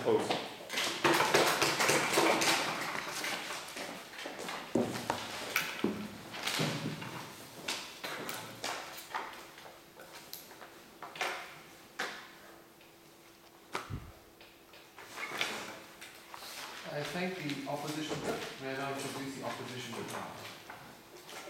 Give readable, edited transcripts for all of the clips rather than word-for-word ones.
oppose. I think the opposition, may I now introduce the opposition reply?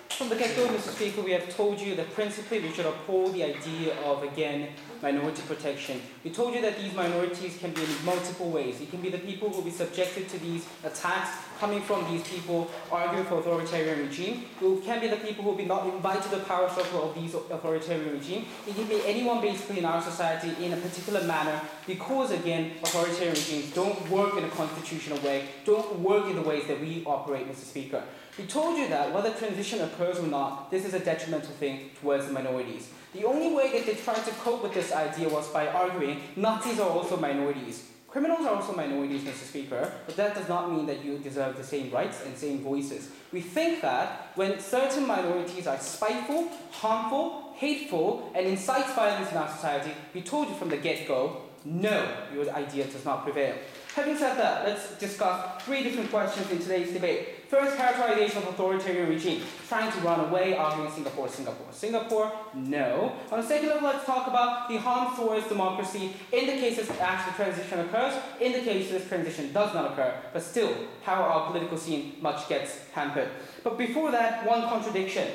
From the get-go, Mr. Speaker, we have told you that principally we should uphold the idea of, again, minority protection. We told you that these minorities can be in multiple ways. It can be the people who will be subjected to these attacks coming from these people arguing for authoritarian regime. It can be the people who will be not invited to the power struggle of these authoritarian regime. It can be anyone basically in our society in a particular manner because, again, authoritarian regimes don't work in a constitutional way, don't work in the ways that we operate, Mr. Speaker. We told you that whether transition occurs or not, this is a detrimental thing towards the minorities. The only way that they tried to cope with this idea was by arguing Nazis are also minorities. Criminals are also minorities, Mr. Speaker, but that does not mean that you deserve the same rights and same voices. We think that when certain minorities are spiteful, harmful, hateful, and incites violence in our society, we told you from the get-go, no, your idea does not prevail. Having said that, let's discuss three different questions in today's debate. First, characterization of authoritarian regime. Trying to run away, arguing Singapore, Singapore. Singapore, no. On the second level, let's talk about the harm towards democracy in the cases actually transition occurs, in the cases transition does not occur, but still, how our political scene much gets hampered. But before that, one contradiction.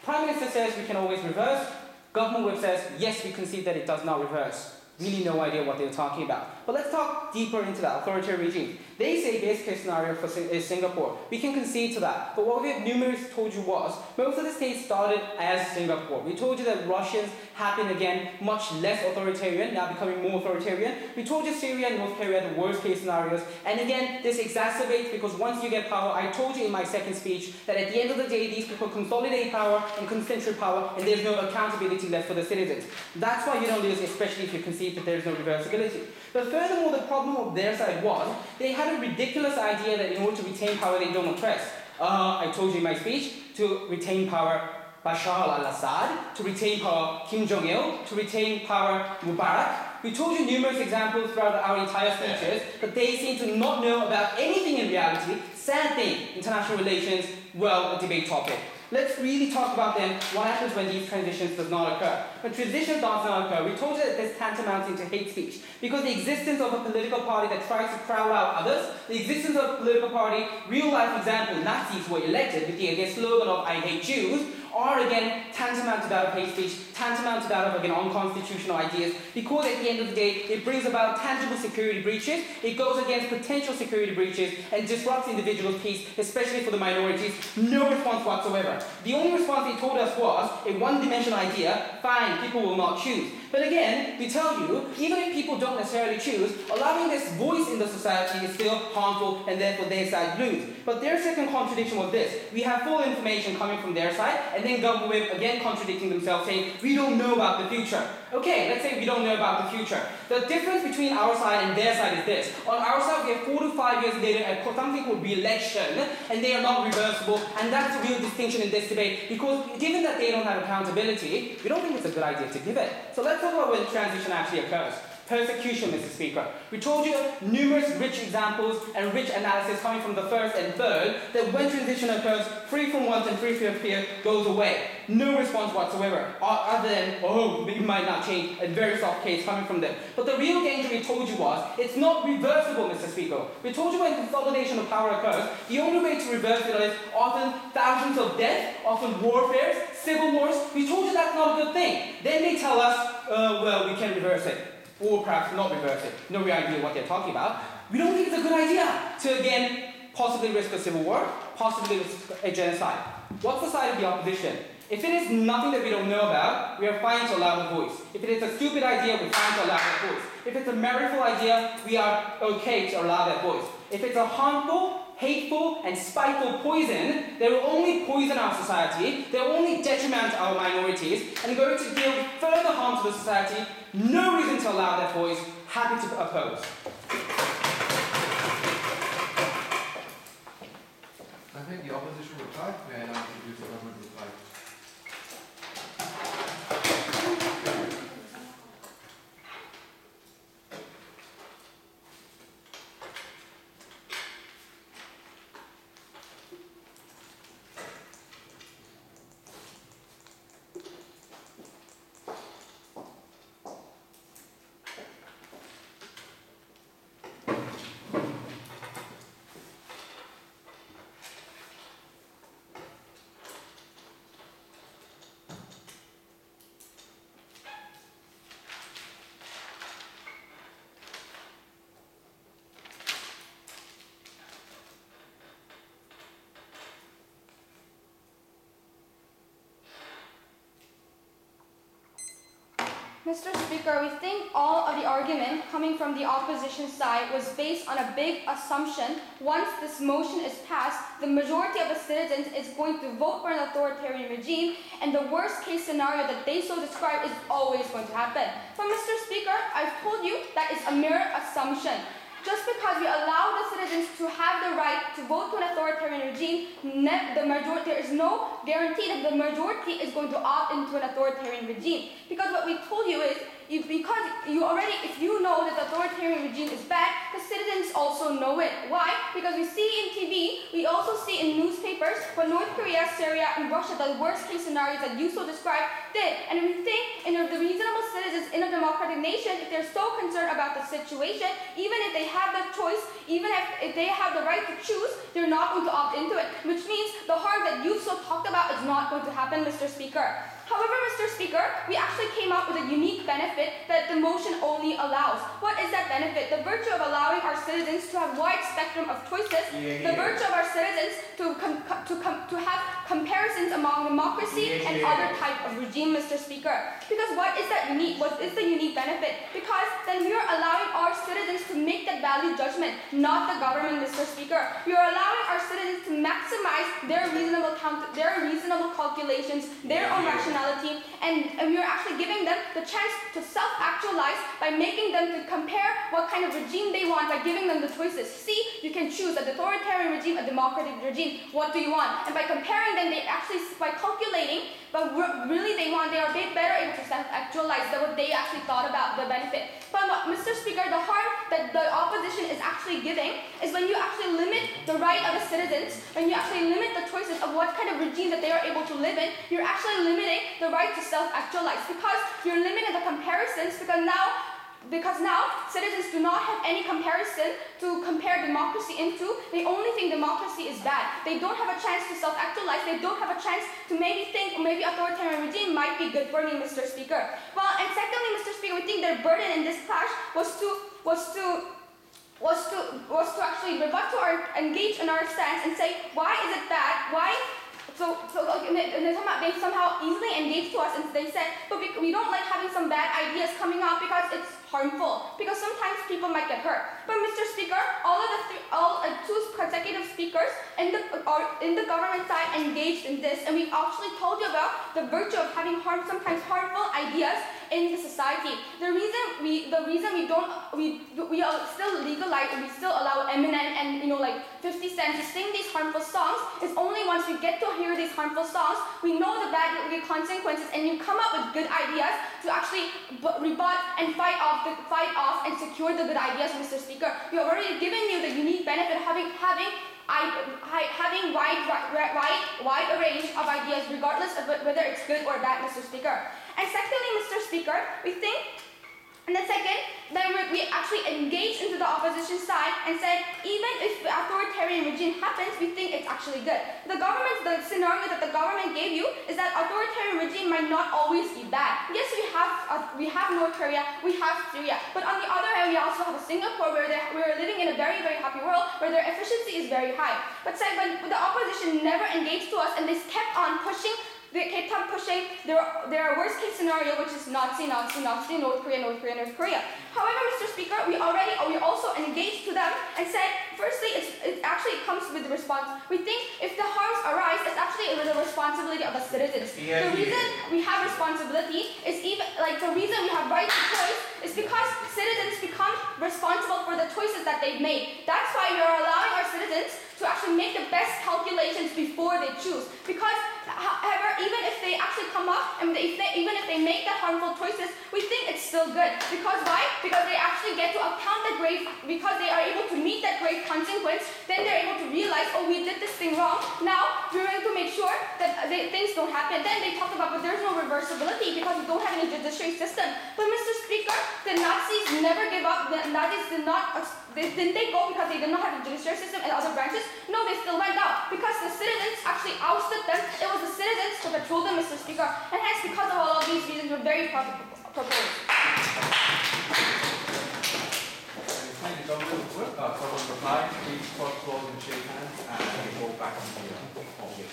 Prime Minister says we can always reverse. Government whip says, yes, we concede that it does not reverse. Really no idea what they're talking about. But let's talk deeper into that authoritarian regime. They say base case scenario is Singapore. We can concede to that. But what we have numerous told you was, most of the states started as Singapore. We told you that Russians have been again much less authoritarian, now becoming more authoritarian. We told you Syria and North Korea are the worst case scenarios. And again, this exacerbates because once you get power, I told you in my second speech that at the end of the day, these people consolidate power and concentrate power, and there's no accountability left for the citizens. That's why you don't lose, especially if you concede that there's no reversibility. But furthermore, the problem of their side was they had a ridiculous idea that in order to retain power, they don't oppress. I told you in my speech, to retain power Bashar al-Assad, to retain power Kim Jong-il, to retain power Mubarak. We told you numerous examples throughout our entire speeches, but they seem to not know about anything in reality. Sad thing, international relations, well, a debate topic. Let's really talk about then what happens when these transitions does not occur. When transition does not occur, we told you that this tantamount into hate speech. Because the existence of a political party that tries to crowd out others, the existence of a political party, real life example, Nazis were elected with the slogan of I hate Jews, are again tantamount to that of hate speech, tantamount to that of again unconstitutional ideas, because at the end of the day, it brings about tangible security breaches, it goes against potential security breaches, and disrupts individual peace, especially for the minorities. No response whatsoever. The only response they told us was a one-dimensional idea, fine, people will not choose. But again, we tell you, even if people don't necessarily choose, allowing this voice in the society is still harmful, and therefore their side lose. But their second contradiction was this: we have full information coming from their side, and then government whip again contradicting themselves, saying we don't know about the future. Okay, let's say we don't know about the future. The difference between our side and their side is this: on our side, we have 4 to 5 years later something called re-election, and they are not reversible, and that's the real distinction in this debate. Because given that they don't have accountability, we don't think it's a good idea to give it. So let's talk about when transition actually occurs. Persecution, Mr. Speaker. We told you numerous rich examples and rich analysis coming from the first and third that when transition occurs, free from want and free from fear goes away. No response whatsoever, other than, oh, you might not change, a very soft case coming from them. But the real danger we told you was, it's not reversible, Mr. Speaker. We told you when consolidation of power occurs, the only way to reverse it is often thousands of deaths, often warfares, civil wars. We told you that's not a good thing. Then they tell us, well, we can reverse it. Or perhaps not reverse it. No real idea what they're talking about. We don't think it's a good idea to, again, possibly risk a civil war, possibly risk a genocide. What's the side of the opposition? If it is nothing that we don't know about, we are fine to allow the voice. If it is a stupid idea, we're fine to allow that voice. If it's a meritful idea, we are okay to allow that voice. If it's a harmful, hateful, and spiteful poison, they will only poison our society, they will only detriment our minorities, and going to deal further harm to the society. No reason to allow that voice. Happy to oppose. I think the opposition replied. May I now introduce the government reply? Mr. Speaker, we think all of the argument coming from the opposition side was based on a big assumption. Once this motion is passed, the majority of the citizens is going to vote for an authoritarian regime, and the worst case scenario that they so describe is always going to happen. But Mr. Speaker, I've told you that is a mere assumption. Just because we allow the citizens to have the right to vote to an authoritarian regime, there is no guarantee that the majority is going to opt into an authoritarian regime. Because what we told you is, if you know that the authoritarian regime is bad, the citizens also know it. Why? Because we see in TV, we also see in newspapers what North Korea, Syria, and Russia, the worst case scenarios that you so described, did. And we think the reasonable citizens in a democratic nation, if they're so concerned about the situation, even if they have the choice, even if they have the right to choose, they're not going to opt into it. Which means the harm that you've so talked about is not going to happen, Mr. Speaker. However, Mr. Speaker, we actually came up with a unique benefit that the motion only allows. What is that benefit? The virtue of allowing our citizens to have wide spectrum of choices, the virtue of our citizens to have comparisons among democracy and other type of regime, Mr. Speaker. Because what is that unique? What is the unique benefit? Because then we are allowing our citizens to make that value judgment, not the government, Mr. Speaker. We are allowing our citizens to maximize their reasonable calculations, their own rationality, and we are actually giving them the chance to self-actualize by making them to compare what kind of regime they want by giving them the choices. See, you can choose an authoritarian regime, a democratic regime. What do you want? And by comparing them, they actually, by calculating, but really they are better able to self-actualize what they actually thought about the benefit. But Mr. Speaker, the harm that the opposition is actually giving is when you actually limit the right of the citizens, when you actually limit the choices of what kind of regime that they are able to live in, you're actually limiting the right to self-actualize, because you're limiting the comparisons, because now citizens do not have any comparison to compare democracy into. They only think democracy is bad. They don't have a chance to self-actualize. They don't have a chance to maybe think maybe authoritarian regime might be good for me, Mr. Speaker. Well, and secondly, Mr. Speaker, we think their burden in this clash was to actually rebut to or engage in our stance and say, why is it bad? Why? They somehow easily engaged to us, and they said, but we don't like having some bad ideas coming out because it's harmful, because sometimes people might get hurt. But Mr. Speaker, all two consecutive speakers in the government side engaged in this, and we've actually told you about the virtue of having sometimes harmful ideas in the society. The reason we still legalize and we still allow Eminem and 50 Cent to sing these harmful songs is only once we get to hear these harmful songs, we know the bad consequences, and you come up with good ideas to actually rebut and fight off and secure the good ideas, Mr. Speaker. We have already given you the unique benefit of having wide range of ideas, regardless of whether it's good or bad, Mr. Speaker. And secondly, Mr. Speaker, we think, and then second, then we actually engaged into the opposition side and said, even if the authoritarian regime happens, we think it's actually good. The scenario that the government gave you is that authoritarian regime might not always be bad. Yes, we have North Korea, we have Syria, but on the other hand, we also have Singapore, where we're living in a very, very happy world, where their efficiency is very high. But the opposition never engaged to us, and they kept on pushing. They kept on pushing their worst case scenario, which is Nazi, North Korea. However, Mr. Speaker, we also engaged to them and said, firstly, it actually comes with the response. We think if the harms arise, it's actually the responsibility of the citizens. The reason we have responsibility is the reason we have right to choice is because citizens become responsible for the choices that they've made. That's why we are allowing our citizens to actually make the best calculations before they choose. Because, however, even if they actually come up and even if they make the harmful choices, we think it's still good. Because why? Because they actually get to account because they are able to meet that grave consequence, then they're able to realize, oh, we did this thing wrong. Now, we're going to make sure that things don't happen. Then they talk about, but there's no reversibility because we don't have any judiciary system. But Mr. Speaker, the Nazis never gave up. The Nazis didn't they go because they did not have a judiciary system and other branches? No, they still went out because the citizens actually ousted them. It was the citizens who patrolled them, Mr. Speaker. And hence, because of all of these reasons, we're very proud to propose. Thank you, Government. Someone reply, please cross clause and shake hands, and we go back to the object.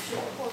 Sure.